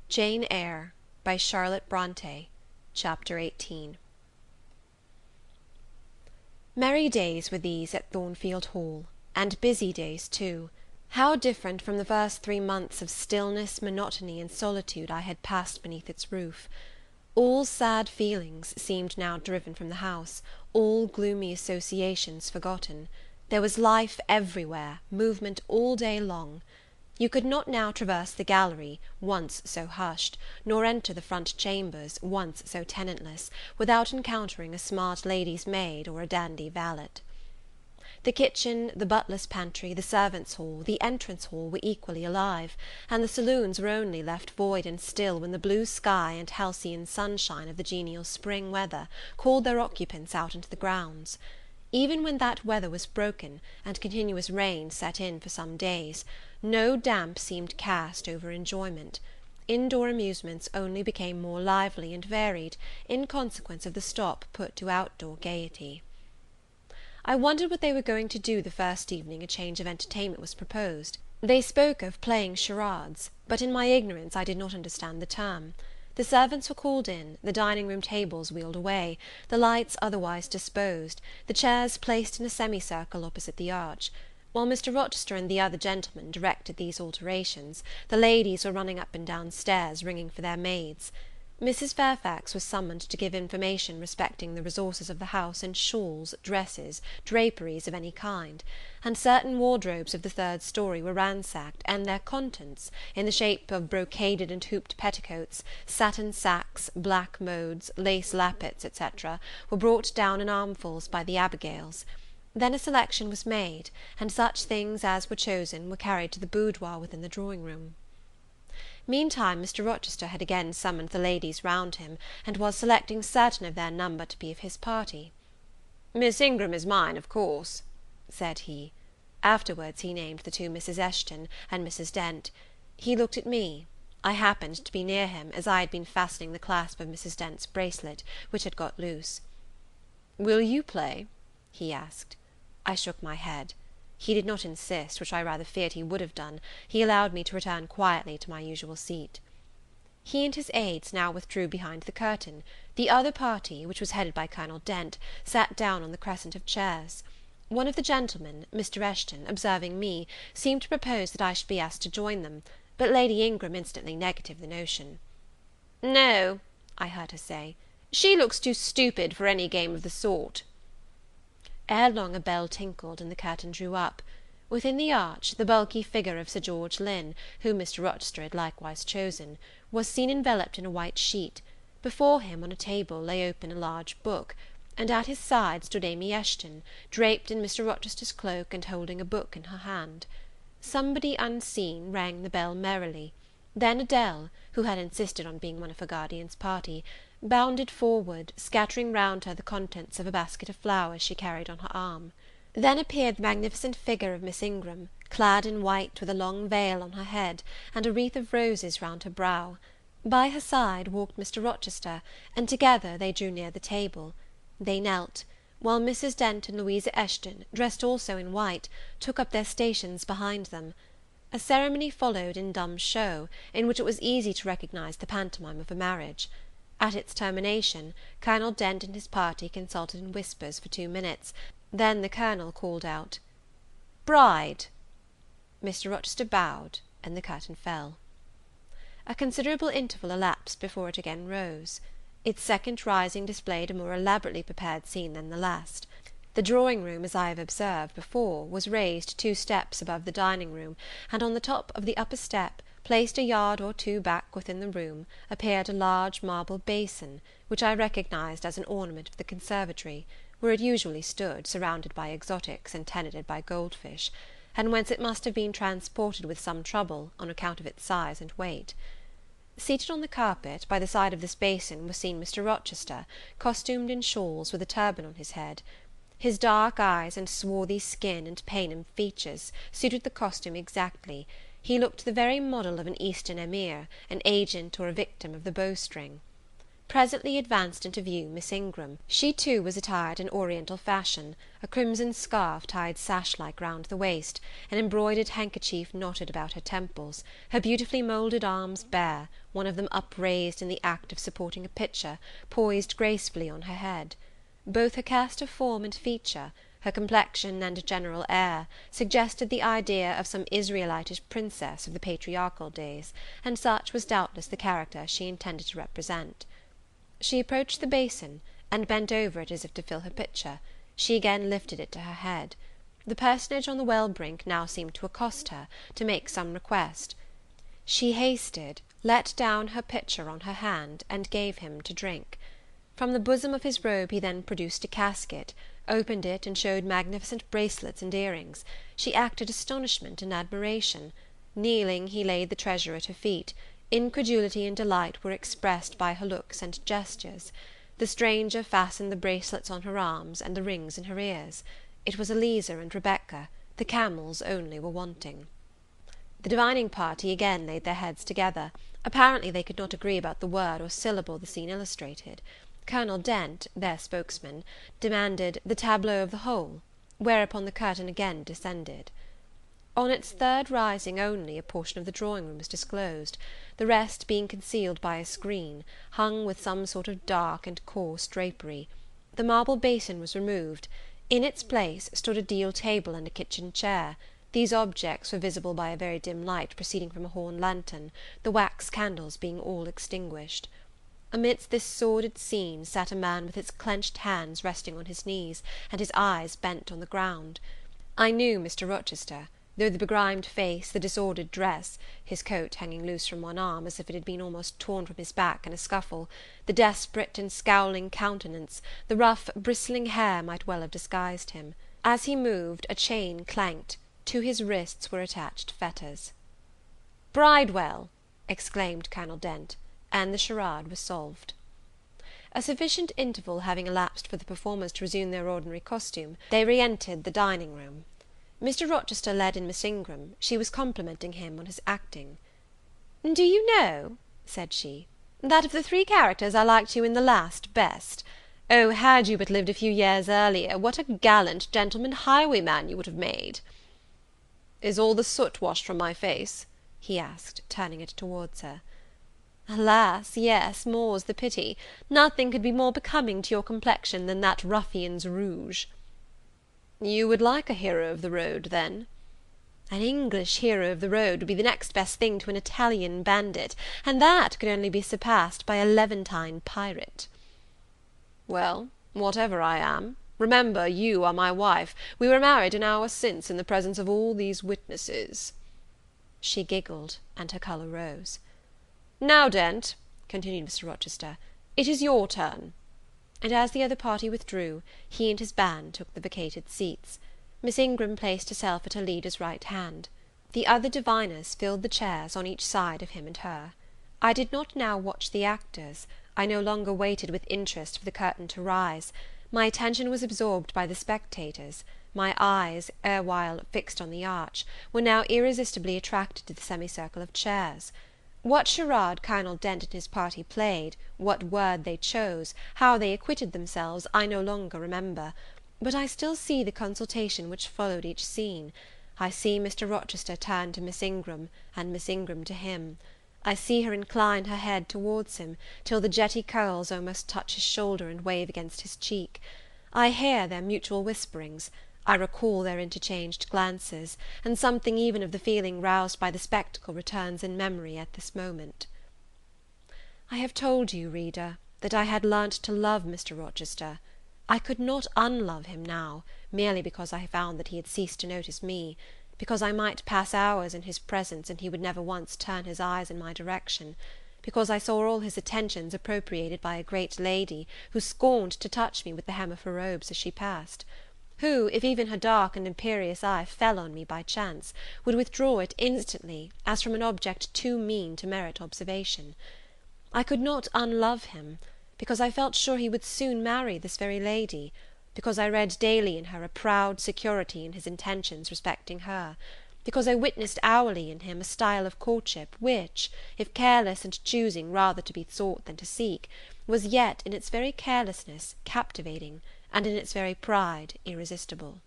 Jane Eyre by Charlotte Bronte. Chapter 18. Merry days were these at Thornfield Hall, and busy days too. How different from the first 3 months of stillness, monotony, and solitude I had passed beneath its roof! All sad feelings seemed now driven from the house, all gloomy associations forgotten. There was life everywhere, movement all day long. You could not now traverse the gallery, once so hushed, nor enter the front chambers, once so tenantless, without encountering a smart lady's maid or a dandy valet. The kitchen, the butler's pantry, the servants' hall, the entrance hall were equally alive, and the saloons were only left void and still when the blue sky and halcyon sunshine of the genial spring weather called their occupants out into the grounds. Even when that weather was broken, and continuous rain set in for some days, no damp seemed cast over enjoyment. Indoor amusements only became more lively and varied, in consequence of the stop put to outdoor gaiety. I wondered what they were going to do the first evening a change of entertainment was proposed. They spoke of playing charades, but in my ignorance I did not understand the term. The servants were called in, the dining-room tables wheeled away, the lights otherwise disposed, the chairs placed in a semicircle opposite the arch. While Mr. Rochester and the other gentlemen directed these alterations, the ladies were running up and down stairs, ringing for their maids. Mrs. Fairfax was summoned to give information respecting the resources of the house in shawls, dresses, draperies of any kind; and certain wardrobes of the third story were ransacked, and their contents, in the shape of brocaded and hooped petticoats, satin sacks, black modes, lace lappets, etc., were brought down in armfuls by the Abigails. Then a selection was made, and such things as were chosen were carried to the boudoir within the drawing-room. Meantime Mr. Rochester had again summoned the ladies round him, and was selecting certain of their number to be of his party. "Miss Ingram is mine, of course," said he. Afterwards he named the two Misses Eshton and Mrs. Dent. He looked at me. I happened to be near him, as I had been fastening the clasp of Mrs. Dent's bracelet, which had got loose. "Will you play?" he asked. I shook my head. He did not insist, which I rather feared he would have done. He allowed me to return quietly to my usual seat. He and his aids now withdrew behind the curtain. The other party, which was headed by Colonel Dent, sat down on the crescent of chairs. One of the gentlemen, Mr. Eshton, observing me, seemed to propose that I should be asked to join them, but Lady Ingram instantly negatived the notion. "No," I heard her say, "she looks too stupid for any game of the sort." Ere long a bell tinkled, and the curtain drew up. Within the arch, the bulky figure of Sir George Lynn, whom Mr. Rochester had likewise chosen, was seen enveloped in a white sheet. Before him, on a table, lay open a large book, and at his side stood Amy Eshton, draped in Mr. Rochester's cloak, and holding a book in her hand. Somebody unseen rang the bell merrily. Then Adele, who had insisted on being one of her guardian's party, bounded forward, scattering round her the contents of a basket of flowers she carried on her arm. Then appeared the magnificent figure of Miss Ingram, clad in white, with a long veil on her head, and a wreath of roses round her brow. By her side walked Mr. Rochester, and together they drew near the table. They knelt, while Mrs. Dent and Louisa Eshton, dressed also in white, took up their stations behind them. A ceremony followed in dumb show, in which it was easy to recognize the pantomime of a marriage. At its termination, Colonel Dent and his party consulted in whispers for 2 minutes, then the Colonel called out, "Bride!" Mr. Rochester bowed, and the curtain fell. A considerable interval elapsed before it again rose. Its second rising displayed a more elaborately prepared scene than the last. The drawing-room, as I have observed before, was raised 2 steps above the dining-room, and on the top of the upper step, placed a yard or 2 back within the room, appeared a large marble basin, which I recognized as an ornament of the conservatory, where it usually stood, surrounded by exotics and tenanted by goldfish, and whence it must have been transported with some trouble, on account of its size and weight. Seated on the carpet, by the side of this basin, was seen Mr. Rochester, costumed in shawls, with a turban on his head. His dark eyes and swarthy skin and Paynim features suited the costume exactly. He looked the very model of an Eastern emir, an agent or a victim of the bowstring. presently advanced into view Miss Ingram. She too was attired in oriental fashion, a crimson scarf tied sash-like round the waist, an embroidered handkerchief knotted about her temples, her beautifully moulded arms bare, one of them upraised in the act of supporting a pitcher, poised gracefully on her head. Both her cast of form and feature, her complexion and general air, suggested the idea of some Israelitish princess of the patriarchal days, and such was doubtless the character she intended to represent. She approached the basin, and bent over it as if to fill her pitcher. She again lifted it to her head. The personage on the well brink now seemed to accost her, to make some request. She hasted, let down her pitcher on her hand, and gave him to drink. From the bosom of his robe he then produced a casket, opened it, and showed magnificent bracelets and earrings. She acted astonishment and admiration. Kneeling, he laid the treasure at her feet. Incredulity and delight were expressed by her looks and gestures. The stranger fastened the bracelets on her arms, and the rings in her ears. It was Eliza and Rebecca; the camels only were wanting. The divining party again laid their heads together. Apparently they could not agree about the word or syllable the scene illustrated. Colonel Dent, their spokesman, demanded the tableau of the whole, whereupon the curtain again descended. On its third rising only a portion of the drawing-room was disclosed, the rest being concealed by a screen, hung with some sort of dark and coarse drapery. The marble basin was removed. In its place stood a deal table and a kitchen chair. These objects were visible by a very dim light proceeding from a horn lantern, the wax candles being all extinguished. Amidst this sordid scene sat a man with his clenched hands resting on his knees, and his eyes bent on the ground. I knew Mr. Rochester, though the begrimed face, the disordered dress, his coat hanging loose from one arm, as if it had been almost torn from his back in a scuffle, the desperate and scowling countenance, the rough bristling hair might well have disguised him. As he moved, a chain clanked. To his wrists were attached fetters. "Bridewell!" exclaimed Colonel Dent, and the charade was solved. A sufficient interval having elapsed for the performers to resume their ordinary costume, they re-entered the dining-room. Mr. Rochester led in Miss Ingram. She was complimenting him on his acting. "Do you know," said she, "that of the three characters I liked you in the last best. Oh, had you but lived a few years earlier, what a gallant gentleman highwayman you would have made!" "Is all the soot washed from my face?" he asked, turning it towards her. "Alas, yes, more's the pity. Nothing could be more becoming to your complexion than that ruffian's rouge." "You would like a hero of the road, then?" "An English hero of the road would be the next best thing to an Italian bandit, and that could only be surpassed by a Levantine pirate." "Well, whatever I am, remember you are my wife. We were married an hour since, in the presence of all these witnesses." She giggled, and her colour rose. "Now, Dent," continued Mr. Rochester, "it is your turn." And as the other party withdrew, he and his band took the vacated seats. Miss Ingram placed herself at her leader's right hand. The other diviners filled the chairs on each side of him and her. I did not now watch the actors. I no longer waited with interest for the curtain to rise. My attention was absorbed by the spectators. My eyes, erewhile fixed on the arch, were now irresistibly attracted to the semicircle of chairs. What charade Colonel Dent and his party played, what word they chose, how they acquitted themselves, I no longer remember; but I still see the consultation which followed each scene. I see Mr. Rochester turn to Miss Ingram, and Miss Ingram to him. I see her incline her head towards him, till the jetty curls almost touch his shoulder and wave against his cheek. I hear their mutual whisperings. I recall their interchanged glances, and something even of the feeling roused by the spectacle returns in memory at this moment. I have told you, reader, that I had learnt to love Mr. Rochester. I could not unlove him now, merely because I found that he had ceased to notice me, because I might pass hours in his presence, and he would never once turn his eyes in my direction, because I saw all his attentions appropriated by a great lady, who scorned to touch me with the hem of her robes as she passed, who, if even her dark and imperious eye fell on me by chance, would withdraw it instantly, as from an object too mean to merit observation. I could not unlove him, because I felt sure he would soon marry this very lady, because I read daily in her a proud security in his intentions respecting her, because I witnessed hourly in him a style of courtship which, if careless and choosing rather to be sought than to seek, was yet in its very carelessness captivating, and in its very pride irresistible.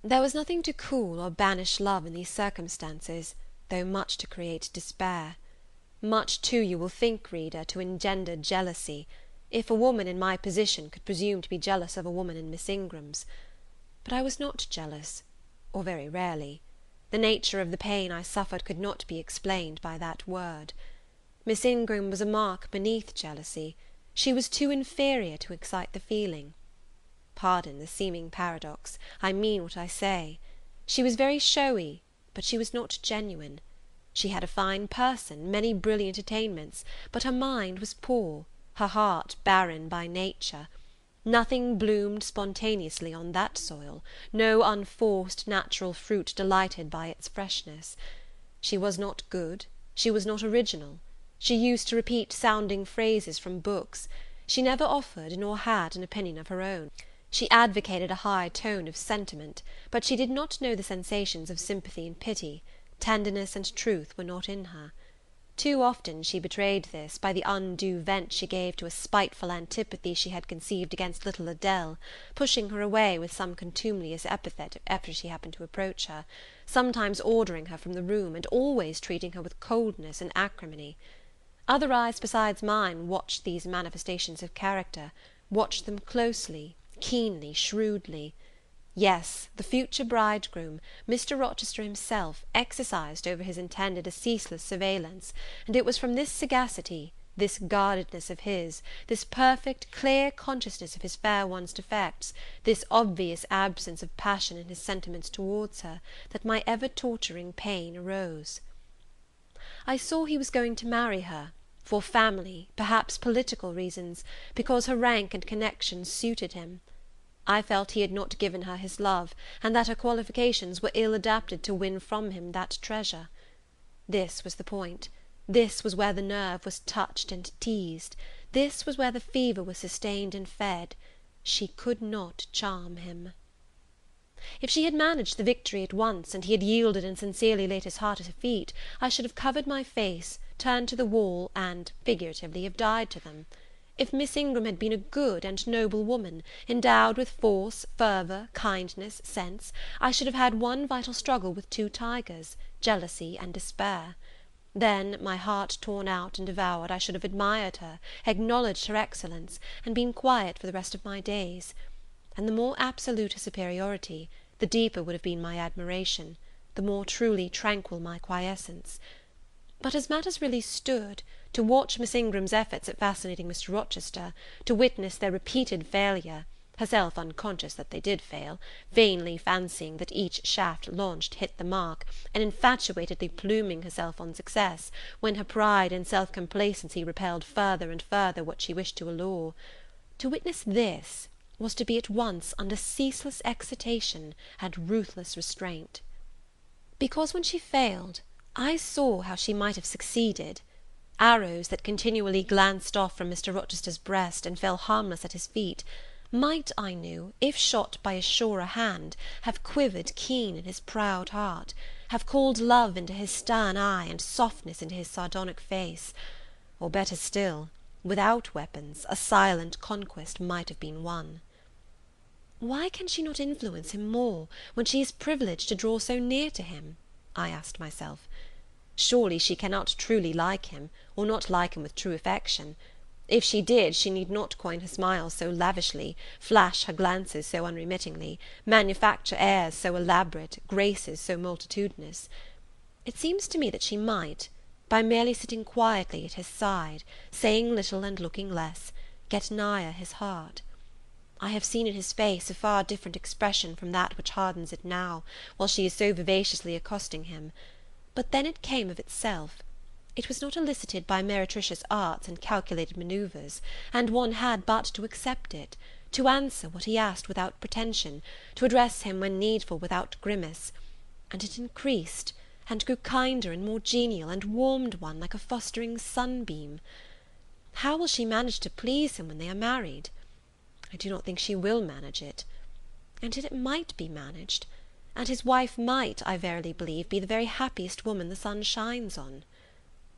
There was nothing to cool or banish love in these circumstances, though much to create despair. Much too, you will think, reader, to engender jealousy, if a woman in my position could presume to be jealous of a woman in Miss Ingram's. But I was not jealous, or very rarely. The nature of the pain I suffered could not be explained by that word. Miss Ingram was a mark beneath jealousy. She was too inferior to excite the feeling. Pardon the seeming paradox, I mean what I say. She was very showy, but she was not genuine. She had a fine person, many brilliant attainments, but her mind was poor, her heart barren by nature. Nothing bloomed spontaneously on that soil, no unforced natural fruit delighted by its freshness. She was not good, she was not original. She used to repeat sounding phrases from books. She never offered nor had an opinion of her own. She advocated a high tone of sentiment, but she did not know the sensations of sympathy and pity. Tenderness and truth were not in her. Too often she betrayed this by the undue vent she gave to a spiteful antipathy she had conceived against little Adele, pushing her away with some contumelious epithet after she happened to approach her, sometimes ordering her from the room, and always treating her with coldness and acrimony. Other eyes besides mine watched these manifestations of character, watched them closely, keenly, shrewdly. Yes, the future bridegroom, Mr. Rochester himself, exercised over his intended a ceaseless surveillance, and it was from this sagacity, this guardedness of his, this perfect, clear consciousness of his fair one's defects, this obvious absence of passion in his sentiments towards her, that my ever-torturing pain arose. I saw he was going to marry her, for family, perhaps political reasons, because her rank and connections suited him. I felt he had not given her his love, and that her qualifications were ill adapted to win from him that treasure. This was the point. This was where the nerve was touched and teased. This was where the fever was sustained and fed. She could not charm him. If she had managed the victory at once, and he had yielded and sincerely laid his heart at her feet, I should have covered my face, turned to the wall, and, figuratively, have died to them. If Miss Ingram had been a good and noble woman, endowed with force, fervour, kindness, sense, I should have had one vital struggle with two tigers, jealousy and despair. Then, my heart torn out and devoured, I should have admired her, acknowledged her excellence, and been quiet for the rest of my days. And the more absolute her superiority, the deeper would have been my admiration, the more truly tranquil my quiescence. But as matters really stood, to watch Miss Ingram's efforts at fascinating Mr. Rochester, to witness their repeated failure, herself unconscious that they did fail, vainly fancying that each shaft launched hit the mark, and infatuatedly pluming herself on success, when her pride and self-complacency repelled further and further what she wished to allure, to witness this was to be at once under ceaseless excitation and ruthless restraint. Because when she failed, I saw how she might have succeeded. Arrows that continually glanced off from Mr. Rochester's breast and fell harmless at his feet, might, I knew, if shot by a surer hand, have quivered keen in his proud heart, have called love into his stern eye and softness into his sardonic face; or, better still, without weapons, a silent conquest might have been won. Why can she not influence him more, when she is privileged to draw so near to him? I asked myself. Surely she cannot truly like him, or not like him with true affection. If she did, she need not coin her smiles so lavishly, flash her glances so unremittingly, manufacture airs so elaborate, graces so multitudinous. It seems to me that she might, by merely sitting quietly at his side, saying little and looking less, get nigher his heart. I have seen in his face a far different expression from that which hardens it now, while she is so vivaciously accosting him. But then it came of itself. It was not elicited by meretricious arts and calculated manoeuvres, and one had but to accept it, to answer what he asked without pretension, to address him when needful without grimace, and it increased, and grew kinder and more genial, and warmed one like a fostering sunbeam. How will she manage to please him when they are married? I do not think she will manage it. And yet it might be managed. and his wife might, I verily believe, be the very happiest woman the sun shines on.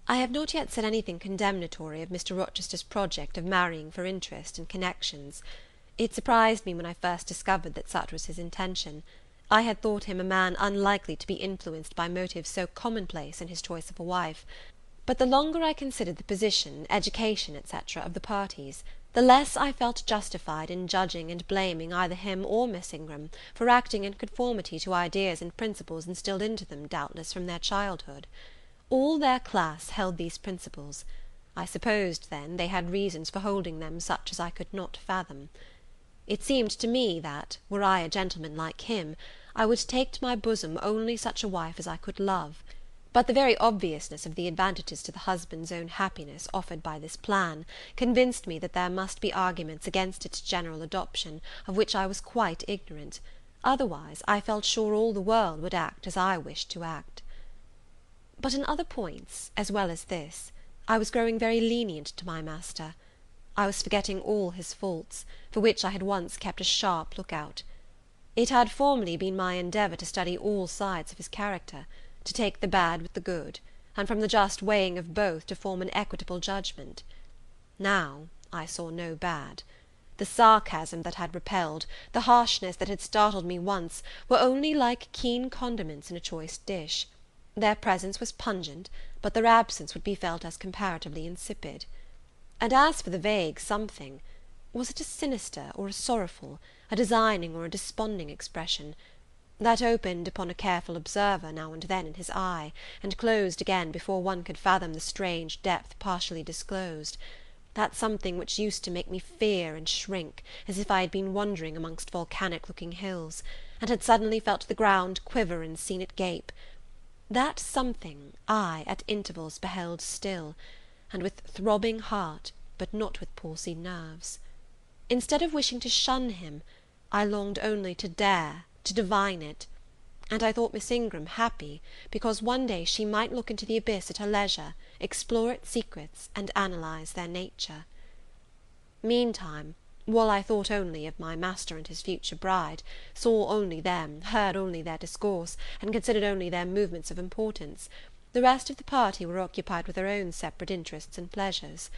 I have not yet said anything condemnatory of Mr. Rochester's project of marrying for interest and connections. It surprised me when I first discovered that such was his intention. I had thought him a man unlikely to be influenced by motives so commonplace in his choice of a wife; but the longer I considered the position, education, etc., of the parties, the less I felt justified in judging and blaming either him or Miss Ingram for acting in conformity to ideas and principles instilled into them, doubtless, from their childhood. All their class held these principles. I supposed, then, they had reasons for holding them such as I could not fathom. It seemed to me that, were I a gentleman like him, I would take to my bosom only such a wife as I could love; but the very obviousness of the advantages to the husband's own happiness offered by this plan convinced me that there must be arguments against its general adoption, of which I was quite ignorant; otherwise I felt sure all the world would act as I wished to act. But in other points, as well as this, I was growing very lenient to my master. I was forgetting all his faults, for which I had once kept a sharp look out. It had formerly been my endeavour to study all sides of his character, to take the bad with the good, and from the just weighing of both to form an equitable judgment. Now I saw no bad. The sarcasm that had repelled, the harshness that had startled me once, were only like keen condiments in a choice dish. Their presence was pungent, but their absence would be felt as comparatively insipid. And as for the vague something, was it a sinister or a sorrowful, a designing or a desponding expression, that opened upon a careful observer now and then in his eye, and closed again before one could fathom the strange depth partially disclosed, that something which used to make me fear and shrink, as if I had been wandering amongst volcanic-looking hills, and had suddenly felt the ground quiver and seen it gape, that something I at intervals beheld still, and with throbbing heart, but not with palsied nerves. Instead of wishing to shun him, I longed only to dare, to divine it; and I thought Miss Ingram happy, because one day she might look into the abyss at her leisure, explore its secrets, and analyze their nature. Meantime, while I thought only of my master and his future bride, saw only them, heard only their discourse, and considered only their movements of importance, the rest of the party were occupied with their own separate interests and pleasures.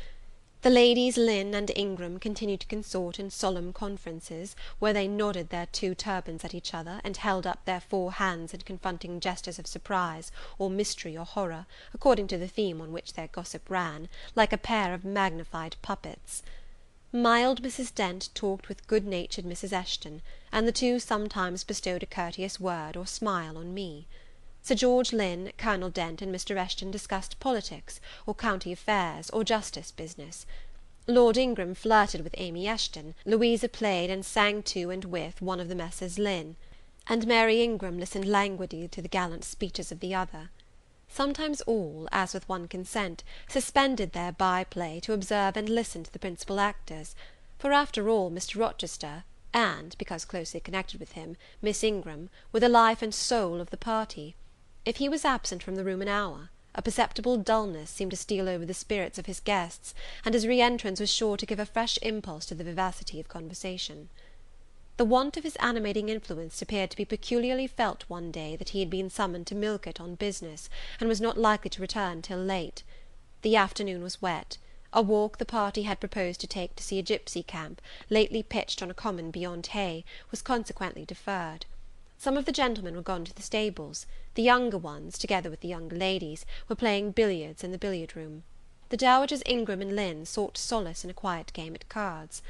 The ladies Lynn and Ingram continued to consort in solemn conferences, where they nodded their two turbans at each other, and held up their four hands in confronting gestures of surprise, or mystery, or horror, according to the theme on which their gossip ran, like a pair of magnified puppets. Mild Mrs. Dent talked with good-natured Mrs. Eshton, and the two sometimes bestowed a courteous word or smile on me. Sir George Lynn, Colonel Dent, and Mr. Eshton discussed politics, or county affairs, or justice business. Lord Ingram flirted with Amy Eshton, Louisa played and sang to and with one of the Messrs. Lynn, and Mary Ingram listened languidly to the gallant speeches of the other. Sometimes all, as with one consent, suspended their by-play to observe and listen to the principal actors; for after all, Mr. Rochester, and, because closely connected with him, Miss Ingram, were the life and soul of the party. If he was absent from the room an hour, a perceptible dulness seemed to steal over the spirits of his guests, and his re-entrance was sure to give a fresh impulse to the vivacity of conversation. The want of his animating influence appeared to be peculiarly felt one day that he had been summoned to Millcote on business, and was not likely to return till late. The afternoon was wet. A walk the party had proposed to take to see a gipsy camp, lately pitched on a common beyond Hay, was consequently deferred. Some of the gentlemen were gone to the stables; the younger ones, together with the younger ladies, were playing billiards in the billiard-room. The dowagers Ingram and Lynn sought solace in a quiet game at cards.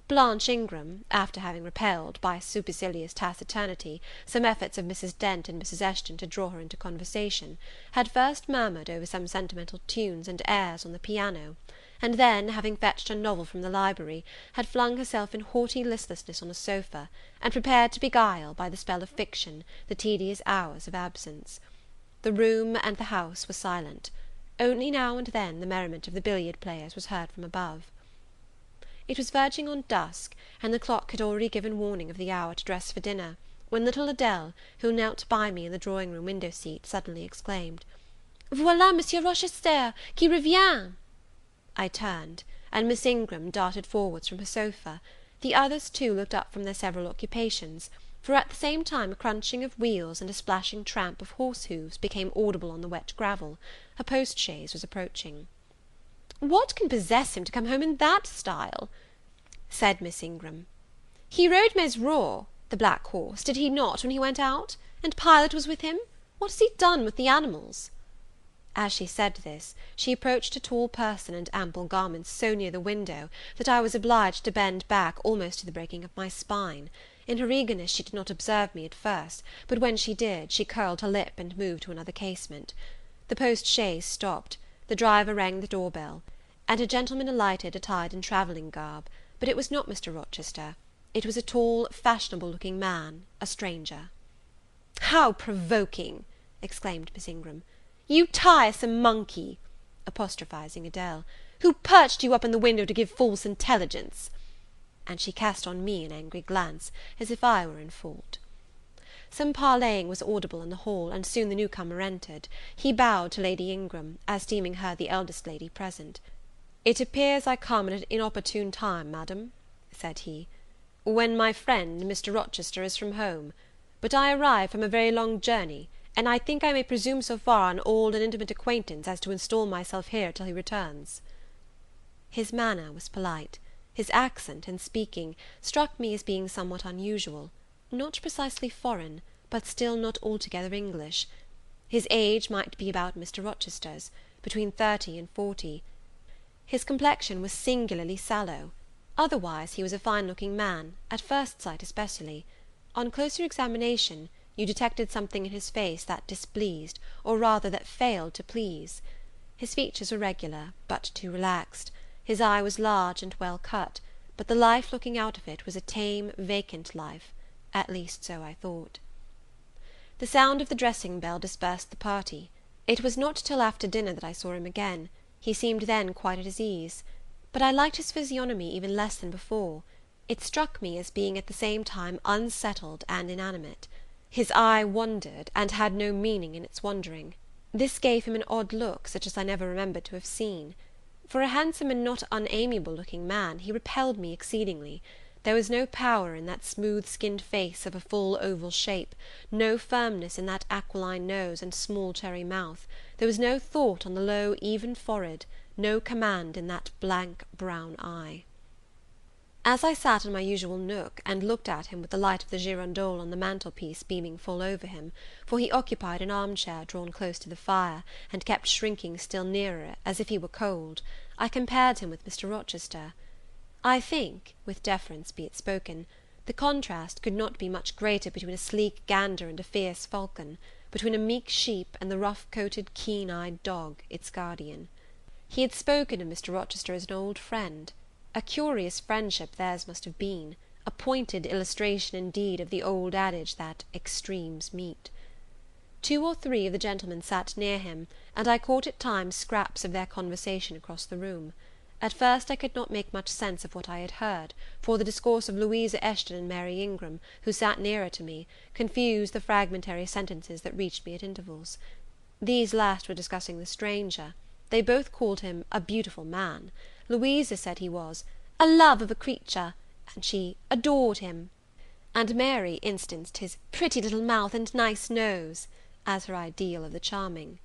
Blanche Ingram, after having repelled, by supercilious taciturnity, some efforts of Mrs. Dent and Mrs. Eshton to draw her into conversation, had first murmured over some sentimental tunes and airs on the piano, and then, having fetched a novel from the library, had flung herself in haughty listlessness on a sofa, and prepared to beguile, by the spell of fiction, the tedious hours of absence. The room and the house were silent. Only now and then the merriment of the billiard players was heard from above. It was verging on dusk, and the clock had already given warning of the hour to dress for dinner, when little Adele, who knelt by me in the drawing-room window-seat, suddenly exclaimed, "Voilà Monsieur Rochester, qui revient!" I turned, and Miss Ingram darted forwards from her sofa. The others too looked up from their several occupations, for at the same time a crunching of wheels and a splashing tramp of horse hoofs became audible on the wet gravel. A post-chaise was approaching. "What can possess him to come home in that style?" said Miss Ingram. "He rode Mesrour, the black horse, did he not, when he went out? And Pilot was with him? What has he done with the animals?" As she said this, she approached a tall person and ample garments so near the window that I was obliged to bend back almost to the breaking of my spine. In her eagerness she did not observe me at first, but when she did, she curled her lip and moved to another casement. The post-chaise stopped, the driver rang the door-bell, and a gentleman alighted attired in travelling garb, but it was not Mr. Rochester. It was a tall, fashionable-looking man, a stranger. "How provoking!" exclaimed Miss Ingram. "You tiresome monkey," apostrophising Adele, "who perched you up in the window to give false intelligence!" And she cast on me an angry glance, as if I were in fault. Some parleying was audible in the hall, and soon the newcomer entered. He bowed to Lady Ingram, as deeming her the eldest lady present. "It appears I come at an inopportune time, madam," said he, "when my friend, Mr. Rochester, is from home; but I arrive from a very long journey, and I think I may presume so far on old and intimate acquaintance as to install myself here till he returns." His manner was polite. His accent, in speaking, struck me as being somewhat unusual, not precisely foreign, but still not altogether English. His age might be about Mr. Rochester's, between 30 and 40. His complexion was singularly sallow. Otherwise he was a fine-looking man, at first sight especially. On closer examination, you detected something in his face that displeased, or rather that failed to please. His features were regular, but too relaxed. His eye was large and well cut, but the life looking out of it was a tame, vacant life. At least so I thought. The sound of the dressing-bell dispersed the party. It was not till after dinner that I saw him again. He seemed then quite at his ease. But I liked his physiognomy even less than before. It struck me as being at the same time unsettled and inanimate. His eye wandered, and had no meaning in its wandering. This gave him an odd look, such as I never remembered to have seen. For a handsome and not unamiable-looking man, he repelled me exceedingly. There was no power in that smooth-skinned face of a full oval shape, no firmness in that aquiline nose and small cherry mouth, there was no thought on the low, even forehead, no command in that blank brown eye. As I sat in my usual nook, and looked at him with the light of the girandole on the mantelpiece beaming full over him, for he occupied an armchair drawn close to the fire, and kept shrinking still nearer, as if he were cold, I compared him with Mr. Rochester. I think, with deference be it spoken, the contrast could not be much greater between a sleek gander and a fierce falcon, between a meek sheep and the rough-coated, keen-eyed dog, its guardian. He had spoken of Mr. Rochester as an old friend. A curious friendship theirs must have been, a pointed illustration indeed of the old adage that extremes meet. 2 or 3 of the gentlemen sat near him, and I caught at times scraps of their conversation across the room. At first I could not make much sense of what I had heard, for the discourse of Louisa Eshton and Mary Ingram, who sat nearer to me, confused the fragmentary sentences that reached me at intervals. These last were discussing the stranger. They both called him a beautiful man. Louisa said he was a love of a creature, and she adored him; and Mary instanced his pretty little mouth and nice nose, as her ideal of the charming.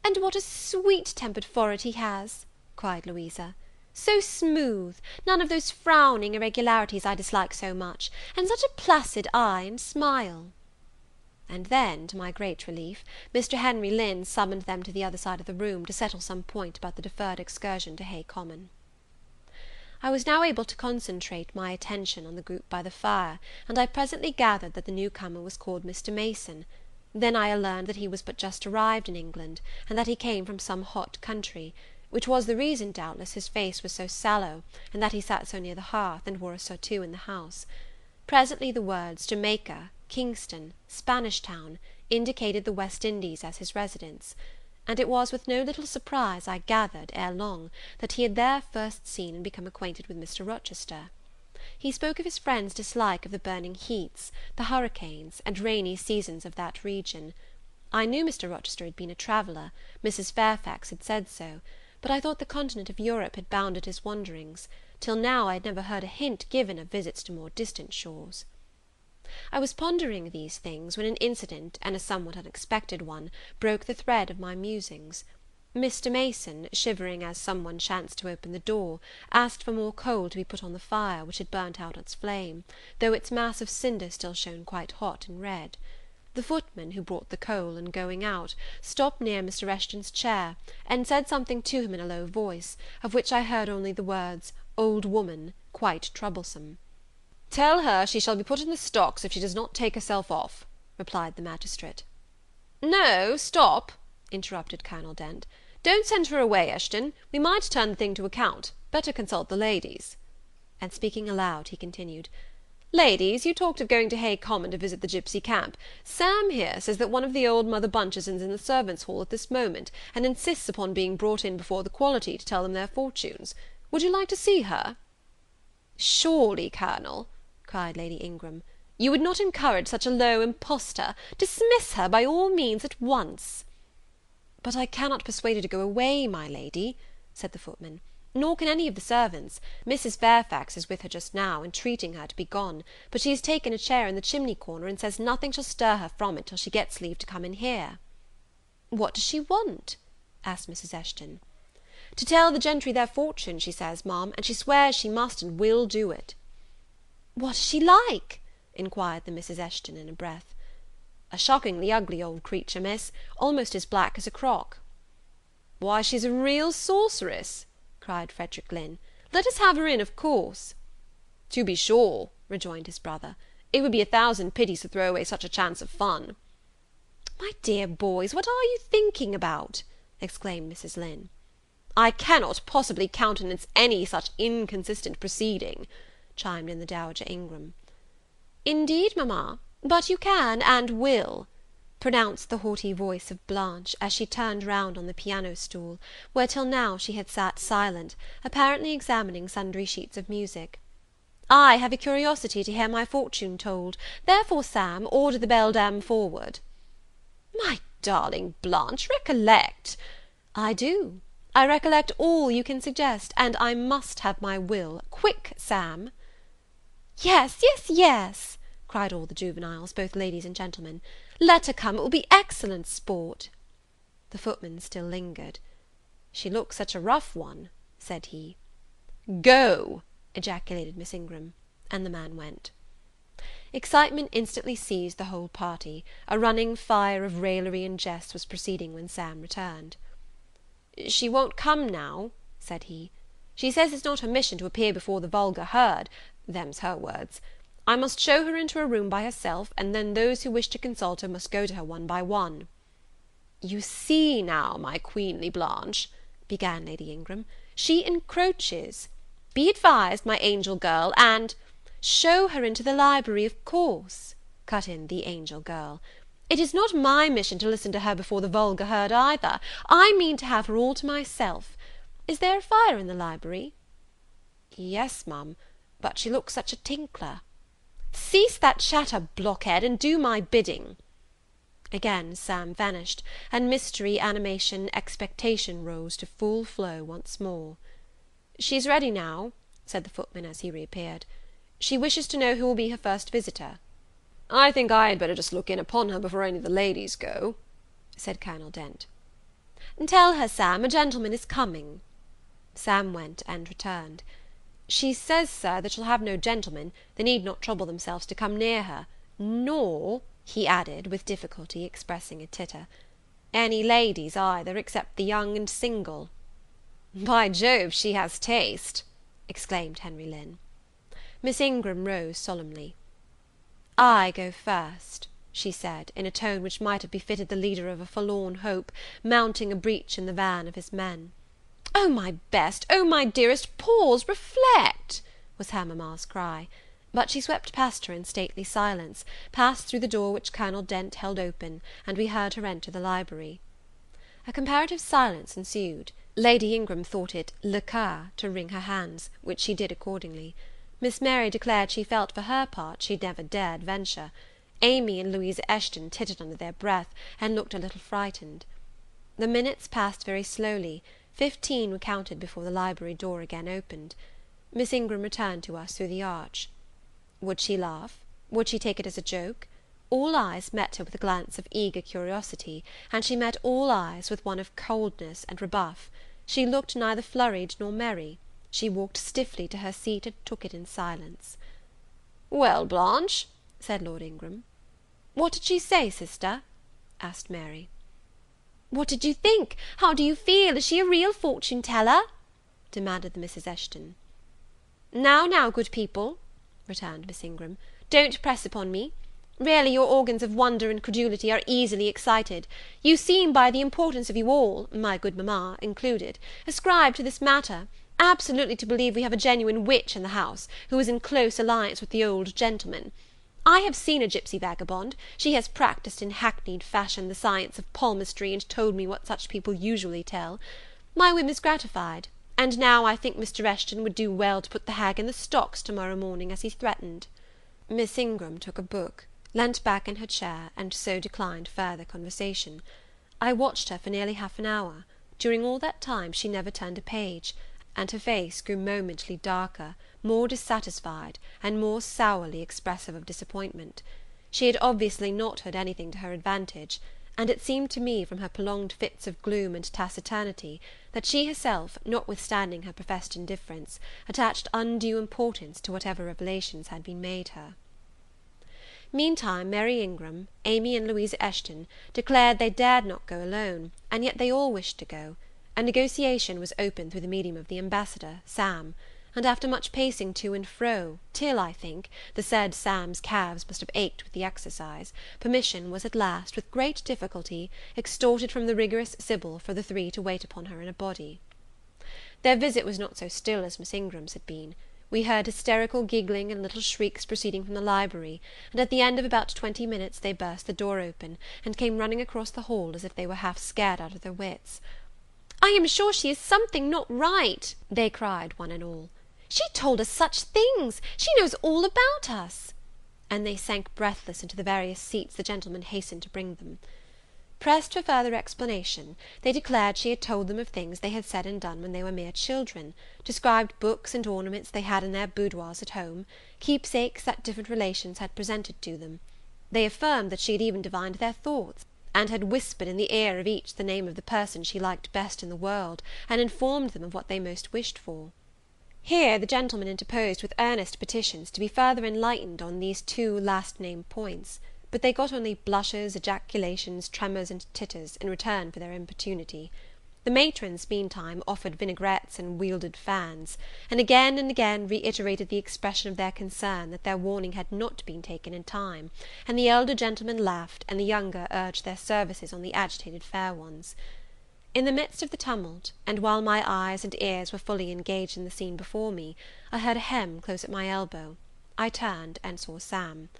"And what a sweet-tempered forehead he has!" cried Louisa. "So smooth, none of those frowning irregularities I dislike so much, and such a placid eye and smile." And then, to my great relief, Mr. Henry Lynn summoned them to the other side of the room, to settle some point about the deferred excursion to Hay Common. I was now able to concentrate my attention on the group by the fire, and I presently gathered that the newcomer was called Mr. Mason. Then I learned that he was but just arrived in England, and that he came from some hot country, which was the reason, doubtless, his face was so sallow, and that he sat so near the hearth, and wore a surtout in the house. Presently the words Jamaica, Kingston, Spanish Town, indicated the West Indies as his residence; and it was with no little surprise I gathered, ere long, that he had there first seen and become acquainted with Mr. Rochester. He spoke of his friend's dislike of the burning heats, the hurricanes, and rainy seasons of that region. I knew Mr. Rochester had been a traveller, Mrs. Fairfax had said so, but I thought the continent of Europe had bounded his wanderings; till now I had never heard a hint given of visits to more distant shores. I was pondering these things, when an incident, and a somewhat unexpected one, broke the thread of my musings. Mr. Mason, shivering as some one chanced to open the door, asked for more coal to be put on the fire, which had burnt out its flame, though its mass of cinder still shone quite hot and red. The footman, who brought the coal, in going out, stopped near Mr. Eshton's chair, and said something to him in a low voice, of which I heard only the words, "old woman," quite troublesome. "Tell her she shall be put in the stocks if she does not take herself off," replied the magistrate. "No, stop," interrupted Colonel Dent. "Don't send her away, Eshton. We might turn the thing to account. Better consult the ladies." And speaking aloud, he continued, "Ladies, you talked of going to Hay Common to visit the gipsy camp. Sam here says that one of the old Mother Bunches is in the servants' hall at this moment, and insists upon being brought in before the quality to tell them their fortunes. Would you like to see her?" "Surely, Colonel," cried Lady Ingram, "you would not encourage such a low impostor. Dismiss her by all means at once." "But I cannot persuade her to go away, my lady," said the footman, "nor can any of the servants. Mrs. Fairfax is with her just now, entreating her to be gone; but she has taken a chair in the chimney corner, and says nothing shall stir her from it till she gets leave to come in here." "What does she want?" asked Mrs. Eshton. "To tell the gentry their fortune, she says, ma'am, and she swears she must and will do it." "What is she like?" inquired the Misses Eshton in a breath. "A shockingly ugly old creature, miss, almost as black as a crock." "Why, she's a real sorceress," cried Frederick Lynn. "Let us have her in, of course." "To be sure," rejoined his brother, "it would be 1,000 pities to throw away such a chance of fun." "My dear boys, what are you thinking about?" exclaimed Mrs. Lynn. "I cannot possibly countenance any such inconsistent proceeding," chimed in the Dowager Ingram. "Indeed, mamma, but you can and will," pronounced the haughty voice of Blanche, as she turned round on the piano stool, where till now she had sat silent, apparently examining sundry sheets of music. "I have a curiosity to hear my fortune told, therefore, Sam, order the beldam forward." "My darling Blanche, recollect—" "I do. I recollect all you can suggest, and I must have my will. Quick, Sam." "Yes, yes, yes," cried all the juveniles, both ladies and gentlemen. "Let her come, it will be excellent sport." The footman still lingered. "She looks such a rough one," said he. "Go!" ejaculated Miss Ingram, and the man went. Excitement instantly seized the whole party. A running fire of raillery and jest was proceeding when Sam returned. "She won't come now," said he. "She says it's not her mission to appear before the vulgar herd, them's her words. I must show her into a room by herself, and then those who wish to consult her must go to her one by one." "You see now, my queenly Blanche," began Lady Ingram, "she encroaches. Be advised, my angel girl, and—" "Show her into the library, of course," cut in the angel girl. "It is not my mission to listen to her before the vulgar herd either. I mean to have her all to myself. Is there a fire in the library?" "Yes, ma'am, but she looks such a tinkler." "Cease that chatter, blockhead, and do my bidding." Again Sam vanished, and mystery, animation, expectation rose to full flow once more. "She's ready now," said the footman as he reappeared. "She wishes to know who will be her first visitor." "I think I had better just look in upon her before any of the ladies go," said Colonel Dent. "Tell her, Sam, a gentleman is coming." Sam went and returned. "She says, sir, that she'll have no gentlemen; they need not trouble themselves to come near her, nor," he added, with difficulty expressing a titter, "any ladies either, except the young and single." "By Jove, she has taste!" exclaimed Henry Lynn. Miss Ingram rose solemnly. "I go first," she said, in a tone which might have befitted the leader of a forlorn hope, mounting a breach in the van of his men. "Oh, my best, oh, my dearest, pause, reflect," was her mamma's cry; but she swept past her in stately silence, passed through the door which Colonel Dent held open, and we heard her enter the library. A comparative silence ensued. Lady Ingram thought it le cas to wring her hands, which she did accordingly. Miss Mary declared she felt for her part she never dared venture. Amy and Louisa Eshton tittered under their breath, and looked a little frightened. The minutes passed very slowly. 15 were counted before the library door again opened. Miss Ingram returned to us through the arch. Would she laugh? Would she take it as a joke? All eyes met her with a glance of eager curiosity, and she met all eyes with one of coldness and rebuff. She looked neither flurried nor merry. She walked stiffly to her seat and took it in silence. "Well, Blanche," said Lord Ingram. "What did she say, sister?" asked Mary. "What did you think? How do you feel? Is she a real fortune teller?" demanded the Mrs. Eshton. Now, good people," returned Miss Ingram, "don't press upon me. Really your organs of wonder and credulity are easily excited. You seem, by the importance of you all, my good mamma included, ascribed to this matter, absolutely to believe we have a genuine witch in the house, who is in close alliance with the old gentleman. I have seen a gipsy vagabond. She has practised in hackneyed fashion the science of palmistry, and told me what such people usually tell. My whim is gratified, and now I think Mr. Eshton would do well to put the hag in the stocks to-morrow morning, as he threatened." Miss Ingram took a book, leant back in her chair, and so declined further conversation. I watched her for nearly half an hour. During all that time she never turned a page, and her face grew momently darker, more dissatisfied, and more sourly expressive of disappointment. She had obviously not heard anything to her advantage, and it seemed to me, from her prolonged fits of gloom and taciturnity, that she herself, notwithstanding her professed indifference, attached undue importance to whatever revelations had been made her. Meantime, Mary Ingram, Amy and Louisa Eshton declared they dared not go alone, and yet they all wished to go. A negotiation was opened through the medium of the ambassador, Sam, and after much pacing to and fro, till, I think, the said Sam's calves must have ached with the exercise, permission was at last, with great difficulty, extorted from the rigorous Sybil for the three to wait upon her in a body. Their visit was not so still as Miss Ingram's had been. We heard hysterical giggling and little shrieks proceeding from the library, and at the end of about 20 minutes they burst the door open, and came running across the hall as if they were half scared out of their wits. "I am sure she is something not right," they cried, one and all. "She told us such things! She knows all about us!" And they sank breathless into the various seats the gentlemen hastened to bring them. Pressed for further explanation, they declared she had told them of things they had said and done when they were mere children, described books and ornaments they had in their boudoirs at home, keepsakes that different relations had presented to them. They affirmed that she had even divined their thoughts, and had whispered in the ear of each the name of the person she liked best in the world, and informed them of what they most wished for. Here the gentleman interposed with earnest petitions to be further enlightened on these two last-named points, but they got only blushes, ejaculations, tremors, and titters, in return for their importunity. The matrons, meantime, offered vinaigrettes and wielded fans, and again reiterated the expression of their concern that their warning had not been taken in time, and the elder gentlemen laughed, and the younger urged their services on the agitated fair ones. In the midst of the tumult, and while my eyes and ears were fully engaged in the scene before me, I heard a hem close at my elbow. I turned, and saw Sam.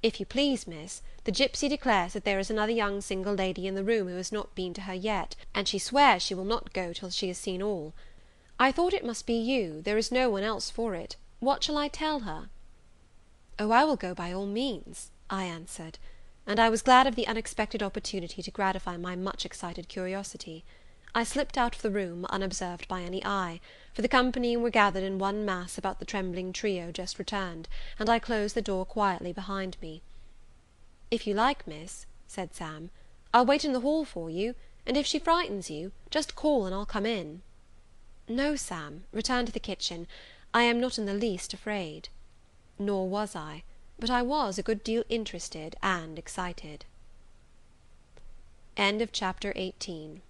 "If you please, miss, the gipsy declares that there is another young single lady in the room who has not been to her yet, and she swears she will not go till she has seen all. I thought it must be you, there is no one else for it. What shall I tell her?" "Oh, I will go by all means," I answered, and I was glad of the unexpected opportunity to gratify my much excited curiosity. I slipped out of the room, unobserved by any eye, for the company were gathered in one mass about the trembling trio just returned, and I closed the door quietly behind me. "If you like, miss," said Sam, "I'll wait in the hall for you, and if she frightens you, just call and I'll come in." "No, Sam, return to the kitchen. I am not in the least afraid." Nor was I, but I was a good deal interested and excited. Chapter 18.